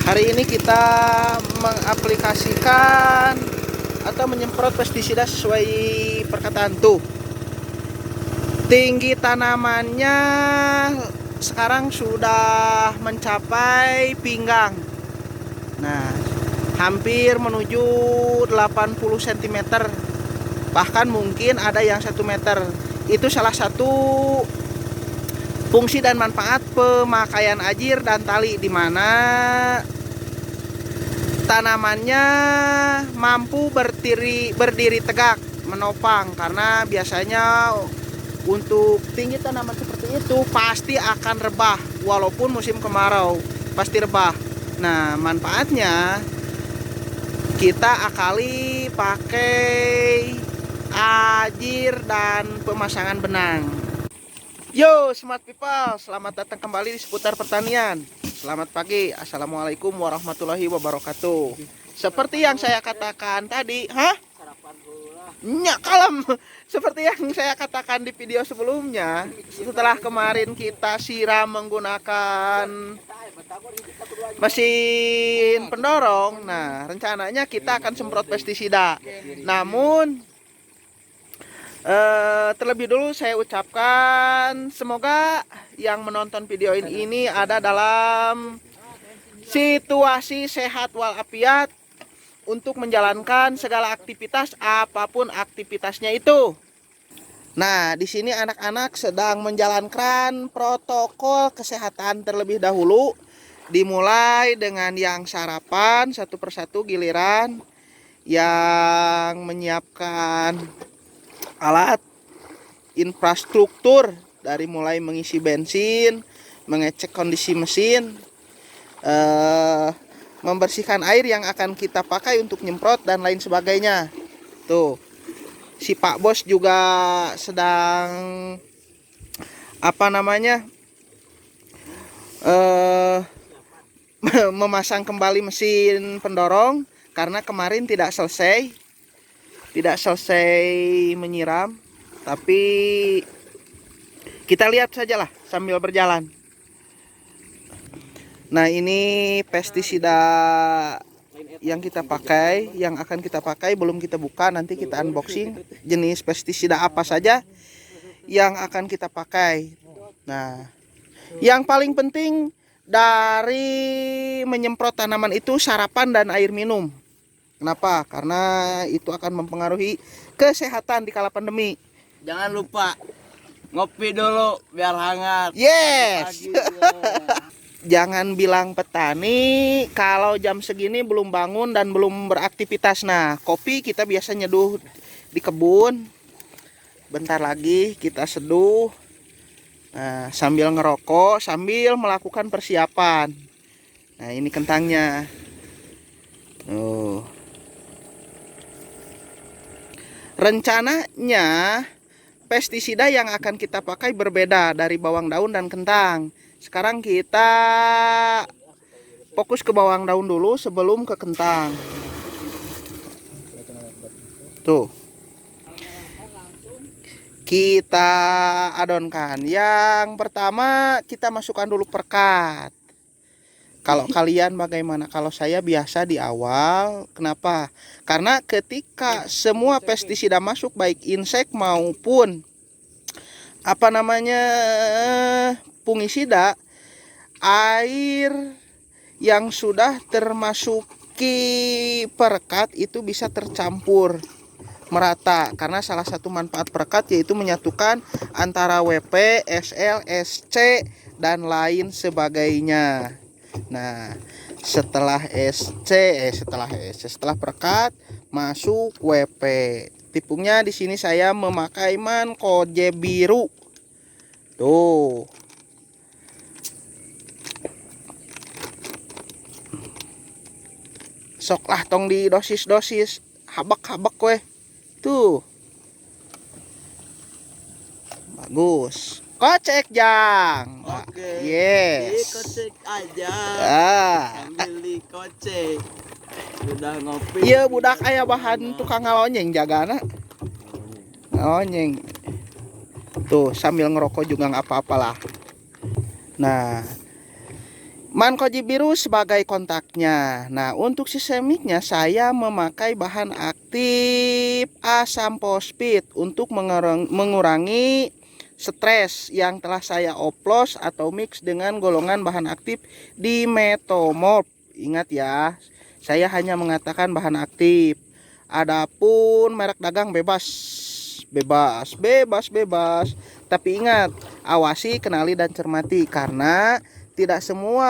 Hari ini kita mengaplikasikan atau menyemprot pestisida sesuai perkataan tuh. Tinggi tanamannya sekarang sudah mencapai pinggang. Nah, hampir menuju 80 cm. Bahkan mungkin ada yang 1 meter. Itu salah satu fungsi dan manfaat pemakaian ajir dan tali, di mana tanamannya mampu berdiri tegak, menopang. Karena biasanya untuk tinggi tanaman seperti itu pasti akan rebah, walaupun musim kemarau pasti rebah. Nah, manfaatnya kita akali pakai ajir dan pemasangan benang. Yo smart people, selamat datang kembali di seputar pertanian. Selamat pagi, assalamualaikum warahmatullahi wabarakatuh. Seperti yang saya katakan tadi, nyak kalem. Seperti yang saya katakan di video sebelumnya, setelah kemarin kita siram menggunakan mesin pendorong, nah rencananya kita akan semprot pestisida. Namun terlebih dulu saya ucapkan semoga yang menonton video ini ada dalam situasi sehat walafiat untuk menjalankan segala aktivitas apapun aktivitasnya itu. Nah, di sini anak-anak sedang menjalankan protokol kesehatan terlebih dahulu, dimulai dengan yang sarapan satu persatu giliran, yang menyiapkan alat infrastruktur dari mulai mengisi bensin, mengecek kondisi mesin, membersihkan air yang akan kita pakai untuk nyemprot dan lain sebagainya. Tuh, si Pak Bos juga sedang memasang kembali mesin pendorong karena kemarin tidak selesai menyiram. Tapi kita lihat sajalah sambil berjalan. Nah, ini pestisida yang kita pakai, yang akan kita pakai belum kita buka, nanti kita unboxing jenis pestisida apa saja yang akan kita pakai. Nah, yang paling penting dari menyemprot tanaman itu sarapan dan air minum. Kenapa? Karena itu akan mempengaruhi kesehatan di kala pandemi. Jangan lupa ngopi dulu biar hangat. Yes. Jangan bilang petani kalau jam segini belum bangun dan belum beraktivitas. Nah, kopi kita biasa nyeduh di kebun. Bentar lagi kita seduh. Nah, sambil ngerokok, sambil melakukan persiapan. Nah, ini kentangnya. Rencananya pestisida yang akan kita pakai berbeda dari bawang daun dan kentang. Sekarang kita fokus ke bawang daun dulu sebelum ke kentang. Tuh, kita adonkan. Yang pertama kita masukkan dulu perkat. Kalau kalian bagaimana? Kalau saya biasa di awal. Kenapa? Karena ketika semua pestisida masuk, baik insek maupun fungisida, air yang sudah termasuki perekat itu bisa tercampur merata. Karena salah satu manfaat perekat yaitu menyatukan antara WP, SL, SC dan lain sebagainya. Nah, setelah perekat masuk WP. Tipungnya di sini saya memakai man koje biru. Tuh. Sok lah tong di dosis-dosis, habak-habak weh. Tuh. Bagus. Kocek jang. Oke. Yes. Kocek aja. Sambil dikocek. Udah ngopi. Iya, budak aya bahan tukang ngalonyeng jagana. Ngalonyeng. Tuh, sambil ngerokok juga nggak apa-apalah. Nah, Mankoji biru sebagai kontaknya. Nah, untuk sistemiknya saya memakai bahan aktif asam fosfit untuk mengurangi stres yang telah saya oplos atau mix dengan golongan bahan aktif di Metomorph. Ingat ya, saya hanya mengatakan bahan aktif. Adapun merek dagang bebas. Tapi ingat, awasi, kenali dan cermati karena tidak semua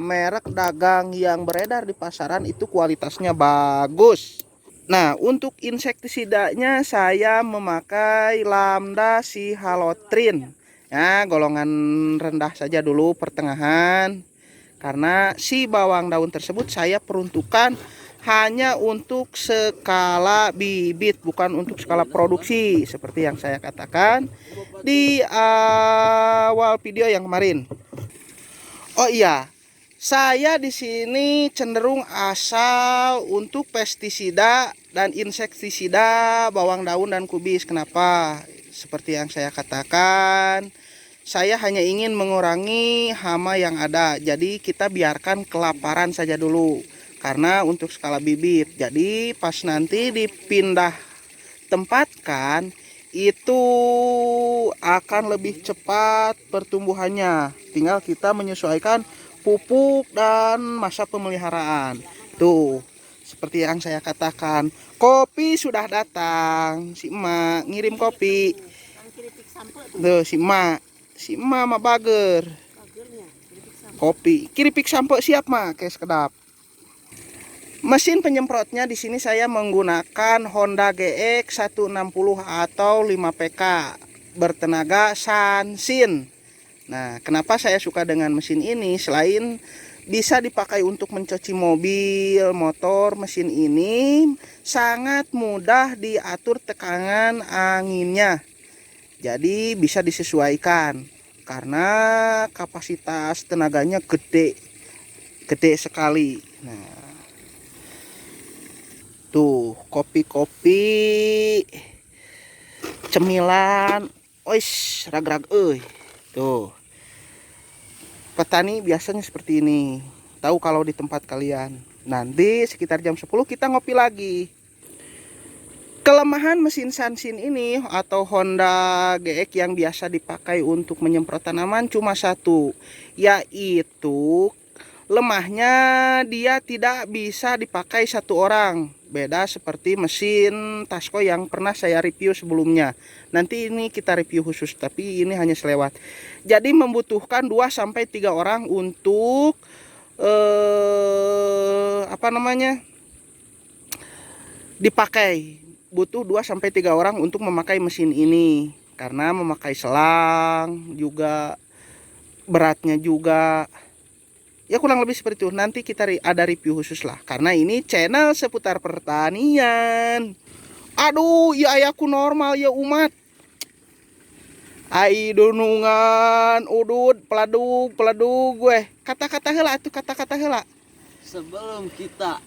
merek dagang yang beredar di pasaran itu kualitasnya bagus. Nah, untuk insektisidanya saya memakai Lambda Cihalotrin. Ya, golongan rendah saja dulu, pertengahan. Karena si bawang daun tersebut saya peruntukkan hanya untuk skala bibit, bukan untuk skala produksi seperti yang saya katakan di awal video yang kemarin. Oh iya, saya di sini cenderung asal untuk pestisida dan insektisida bawang daun dan kubis. Kenapa? Seperti yang saya katakan, saya hanya ingin mengurangi hama yang ada. Jadi kita biarkan kelaparan saja dulu. Karena untuk skala bibit. Jadi pas nanti dipindah tempatkan itu akan lebih cepat pertumbuhannya. Tinggal kita menyesuaikan pupuk dan masa pemeliharaan. Tuh, seperti yang saya katakan, kopi sudah datang. Si emak ngirim kopi. Tuh, si emak mah bager. Kopi, kiripik sampo siap mak, kayak sekedap. Mesin penyemprotnya di sini saya menggunakan Honda GX 160 atau 5PK bertenaga Sansin. Nah, kenapa saya suka dengan mesin ini? Selain bisa dipakai untuk mencuci mobil, motor, mesin ini sangat mudah diatur tekanan anginnya. Jadi bisa disesuaikan karena kapasitas tenaganya gede sekali. Nah, tuh, kopi-kopi, cemilan, ois, rag-rag, tuh. Petani biasanya seperti ini. Tahu kalau di tempat kalian. Nanti sekitar jam 10 kita ngopi lagi. Kelemahan mesin Sansin ini atau Honda GX yang biasa dipakai untuk menyemprot tanaman cuma satu, yaitu lemahnya dia tidak bisa dipakai satu orang. Beda seperti mesin Tasco yang pernah saya review sebelumnya. Nanti ini kita review khusus, tapi ini hanya selewat. Jadi membutuhkan 2-3 orang untuk dipakai. Butuh 2-3 orang untuk memakai mesin ini. Karena memakai selang juga, beratnya juga. Ya kurang lebih seperti itu. Nanti kita ada review khusus lah. Karena ini channel seputar pertanian. Aduh, ya ayahku normal ya umat. Ai dunungan, udud, peladug gue. Kata-kata heula tuh, kata-kata heula. Sebelum kita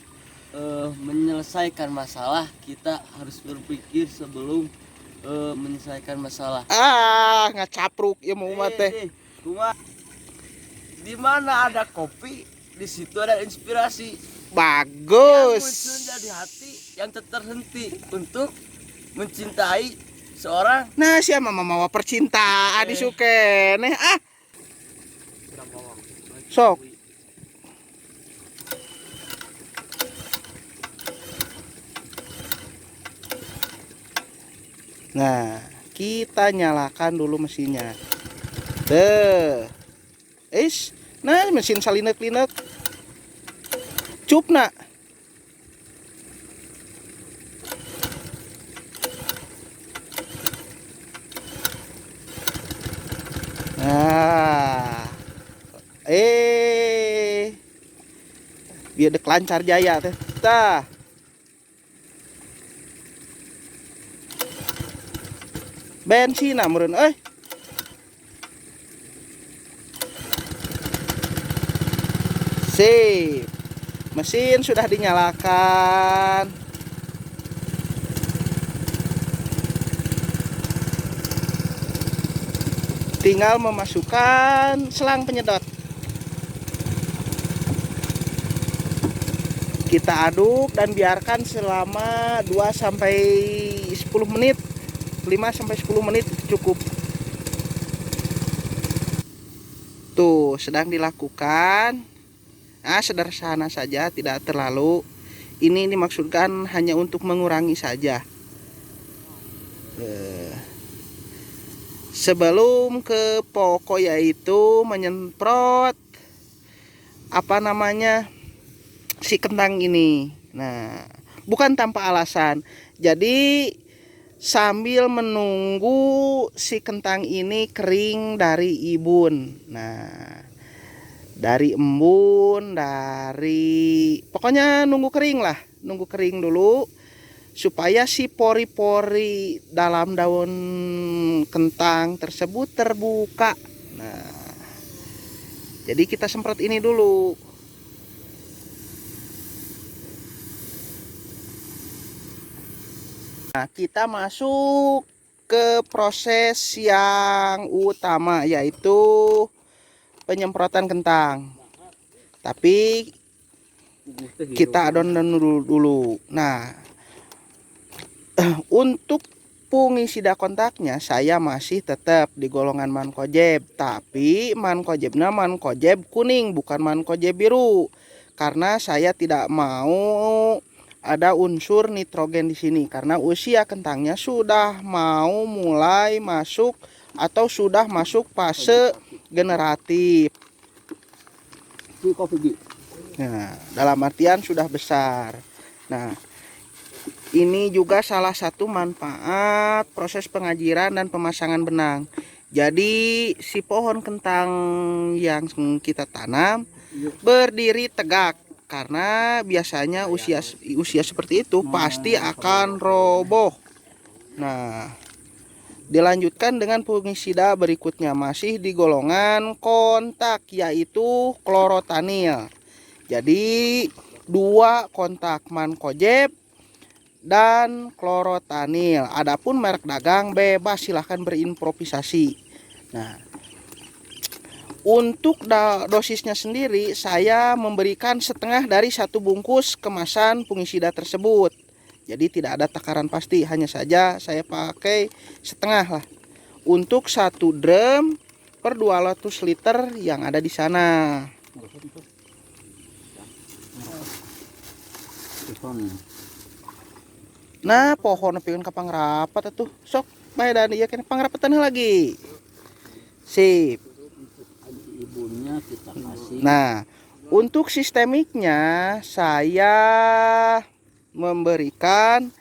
menyelesaikan masalah, kita harus berpikir sebelum menyelesaikan masalah. Ngacapruk ya mau umat teh. Di mana ada kopi, di situ ada inspirasi. Bagus. Yang muncul dari hati yang terhenti untuk mencintai seorang. Nah, siapa mama percintaan disuke neh sok. Nah, kita nyalakan dulu mesinnya. Nah mesin salinek-linek. Cupna. Nah, biar dek lancar jaya teh. Tah. Bensin meureun Sip. Mesin sudah dinyalakan. Tinggal memasukkan selang penyedot. Kita aduk dan biarkan selama 2 sampai 10 menit. 5 sampai 10 menit cukup. Tuh, sedang dilakukan. Nah, sederhana saja, tidak terlalu. Ini dimaksudkan hanya untuk mengurangi saja. Sebelum ke pokok, yaitu menyemprot si kentang ini. Nah, bukan tanpa alasan. Jadi sambil menunggu si kentang ini kering dari ibun. Nah, dari embun, pokoknya nunggu kering lah, nunggu kering dulu supaya si pori-pori dalam daun kentang tersebut terbuka. Nah, jadi kita semprot ini dulu. Nah, kita masuk ke proses yang utama, yaitu penyemprotan kentang. Tapi kita adon dulu. Nah, untuk fungisida kontaknya saya masih tetap di golongan mankojeb, tapi mankojebnya mankojeb kuning, bukan mankojeb biru, karena saya tidak mau ada unsur nitrogen di sini karena usia kentangnya sudah mau mulai masuk atau sudah masuk fase generatif. Nah, dalam artian sudah besar. Nah, ini juga salah satu manfaat proses pengajiran dan pemasangan benang. Jadi si pohon kentang yang kita tanam berdiri tegak, karena biasanya usia seperti itu pasti akan roboh. Nah, dilanjutkan dengan fungisida berikutnya, masih di golongan kontak, yaitu klorotanil. Jadi 2 kontak, mankojeb dan klorotanil. Adapun merek dagang bebas, silahkan berimprovisasi. Nah, untuk dosisnya sendiri saya memberikan setengah dari 1 bungkus kemasan fungisida tersebut. Jadi tidak ada takaran pasti, hanya saja saya pakai setengah lah. Untuk 1 drum per 200 liter yang ada di sana. Nah, pohon pengen kapang rapat atuh. Sok bae dan ieu kene pangrapatan lagi. Sip. Nah, untuk sistemiknya saya memberikan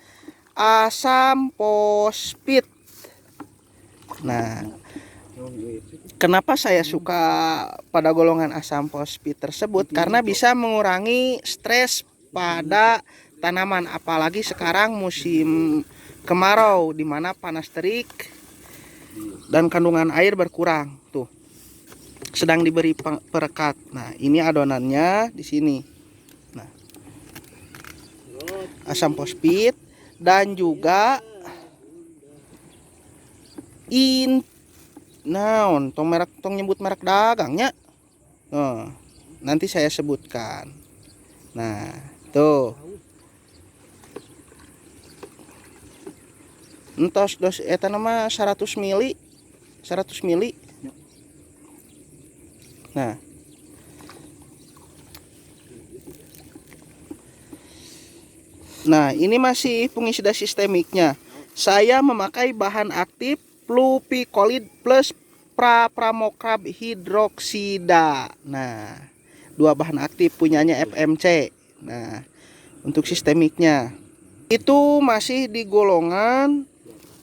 asam fosfit. Nah, kenapa saya suka pada golongan asam fosfit tersebut? Karena bisa mengurangi stres pada tanaman, apalagi sekarang musim kemarau di mana panas terik dan kandungan air berkurang. Tuh, sedang diberi perekat. Nah, ini adonannya di sini. Nah, asam fosfit dan juga tong nyebut merek dagangnya. Nanti saya sebutkan. Nah, tuh. Entos dos eta nama 100 mili. Nah, ini masih fungisida sistemiknya. Saya memakai bahan aktif flupicolid plus pramokrab hidroksida. Nah, 2 bahan aktif punyanya FMC. Nah, untuk sistemiknya itu masih di golongan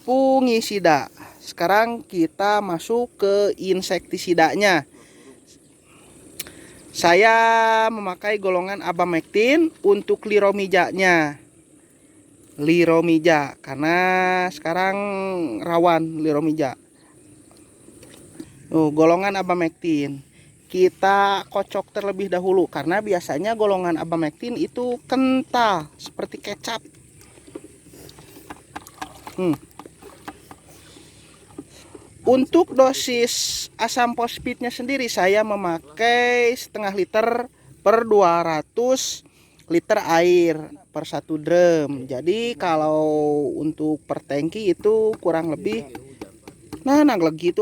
fungisida. Sekarang kita masuk ke insektisidanya. Saya memakai golongan abamectin untuk liromijanya. Karena sekarang rawan liromija. Golongan abamectin kita kocok terlebih dahulu karena biasanya golongan abamectin itu kental seperti kecap. Untuk dosis asam fosfitnya sendiri saya memakai setengah liter per 200 liter air per 1 drum. Jadi kalau untuk per tangki itu kurang lebih lagi itu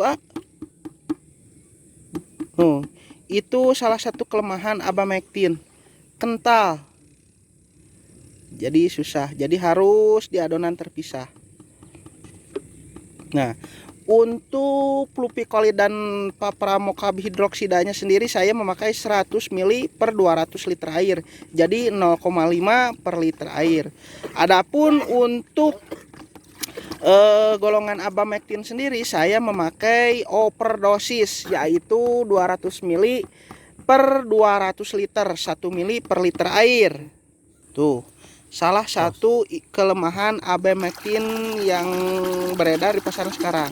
itu salah satu kelemahan abamectin, kental. Jadi susah. Jadi harus di adonan terpisah. Nah, untuk Fluvicolid dan Papramokab hidroksidanya sendiri saya memakai 100 ml per 200 liter air. Jadi 0,5 per liter air. Adapun untuk golongan abamectin sendiri saya memakai overdosis, yaitu 200 ml per 200 liter, 1 ml per liter air. Tuh, salah satu kelemahan abamectin yang beredar di pasaran sekarang,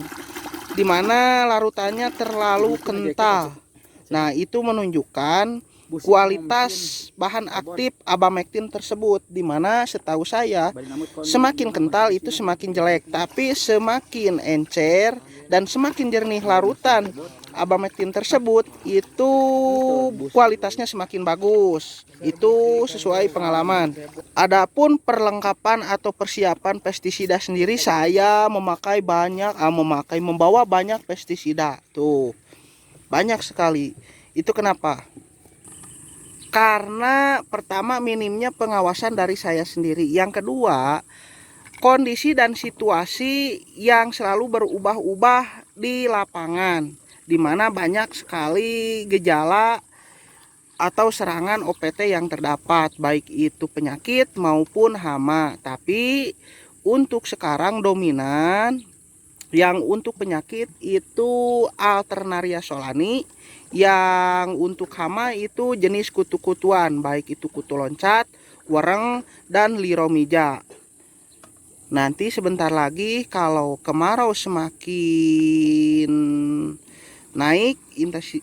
dimana larutannya terlalu kental. Nah, itu menunjukkan kualitas bahan aktif abamectin tersebut, dimana setahu saya semakin kental itu semakin jelek, tapi semakin encer dan semakin jernih larutan abamectin tersebut itu kualitasnya semakin bagus. Itu sesuai pengalaman. Adapun perlengkapan atau persiapan pestisida sendiri saya membawa banyak pestisida. Tuh, banyak sekali. Itu kenapa? Karena pertama minimnya pengawasan dari saya sendiri. Yang kedua, kondisi dan situasi yang selalu berubah-ubah di lapangan, di mana banyak sekali gejala atau serangan OPT yang terdapat, baik itu penyakit maupun hama. Tapi untuk sekarang dominan yang untuk penyakit itu Alternaria solani, yang untuk hama itu jenis kutu-kutuan, baik itu kutu loncat, wereng, dan liromija. Nanti sebentar lagi kalau kemarau semakin naik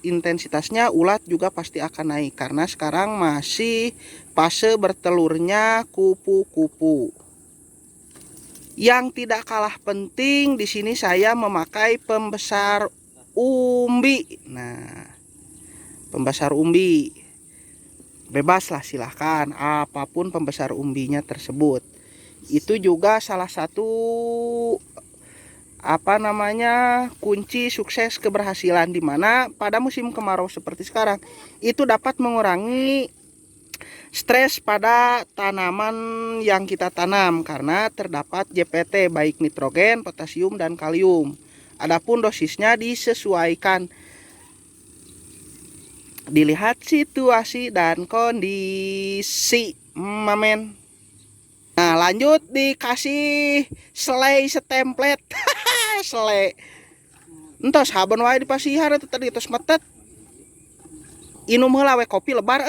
intensitasnya, ulat juga pasti akan naik, karena sekarang masih fase bertelurnya kupu-kupu. Yang tidak kalah penting di sini saya memakai pembesar umbi. Nah, pembesar umbi bebaslah, silahkan apapun pembesar umbinya tersebut. Itu juga salah satu kunci sukses keberhasilan, dimana pada musim kemarau seperti sekarang itu dapat mengurangi stres pada tanaman yang kita tanam, karena terdapat JPT baik nitrogen, potasium, dan kalium. Adapun dosisnya disesuaikan, dilihat situasi dan kondisi, mamen. Nah, lanjut dikasih selai setemplet. Selai entos haban wae di pasihar itu tadi tos metet. Inum heula we kopi lebar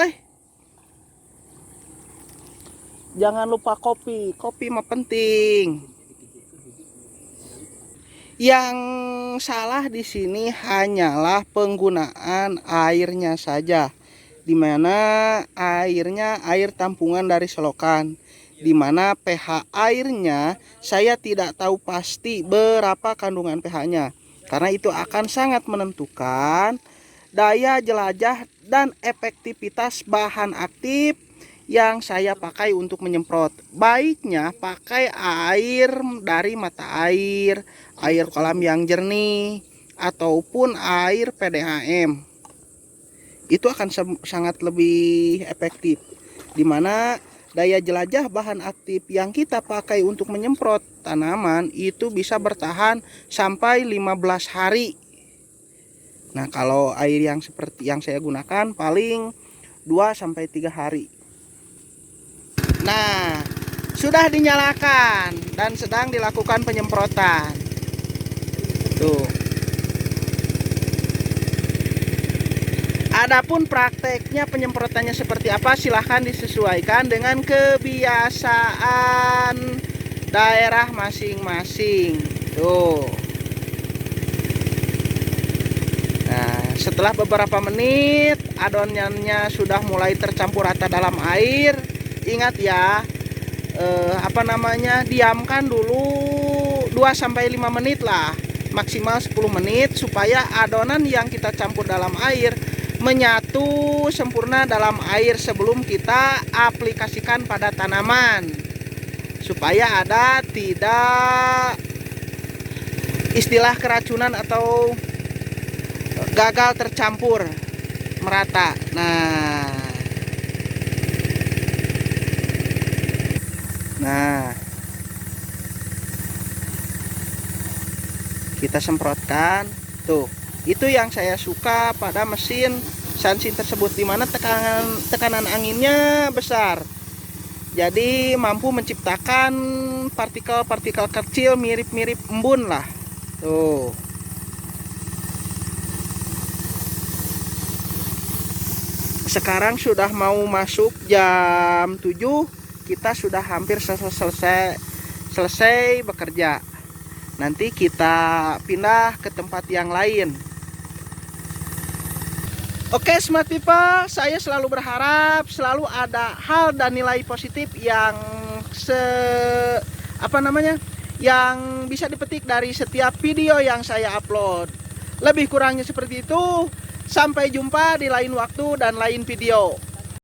Jangan lupa kopi mah penting. Yang salah di sini hanyalah penggunaan airnya saja, dimana airnya air tampungan dari selokan, dimana pH airnya saya tidak tahu pasti berapa kandungan pH-nya, karena itu akan sangat menentukan daya jelajah dan efektivitas bahan aktif yang saya pakai untuk menyemprot. Baiknya pakai air dari mata air, air kolam yang jernih, ataupun air PDAM. Itu akan sangat lebih efektif, dimana daya jelajah bahan aktif yang kita pakai untuk menyemprot tanaman itu bisa bertahan sampai 15 hari. Nah, kalau air yang seperti yang saya gunakan paling 2-3 hari. Nah, sudah dinyalakan dan sedang dilakukan penyemprotan. Tuh. Adapun prakteknya penyemprotannya seperti apa, silahkan disesuaikan dengan kebiasaan daerah masing-masing. Tuh. Nah, setelah beberapa menit adonannya sudah mulai tercampur rata dalam air. Ingat ya, diamkan dulu 2-5 menit lah, maksimal 10 menit, supaya adonan yang kita campur dalam air menyatu itu sempurna dalam air sebelum kita aplikasikan pada tanaman, supaya ada tidak istilah keracunan atau gagal tercampur merata. Nah, kita semprotkan tuh. Itu yang saya suka pada mesin Sunsin tersebut, dimana tekanan anginnya besar, jadi mampu menciptakan partikel-partikel kecil mirip-mirip embun lah tuh. Sekarang sudah mau masuk jam 7, kita sudah hampir selesai bekerja. Nanti kita pindah ke tempat yang lain. Oke, Smart People, saya selalu berharap selalu ada hal dan nilai positif yang yang bisa dipetik dari setiap video yang saya upload. Lebih kurangnya seperti itu. Sampai jumpa di lain waktu dan lain video.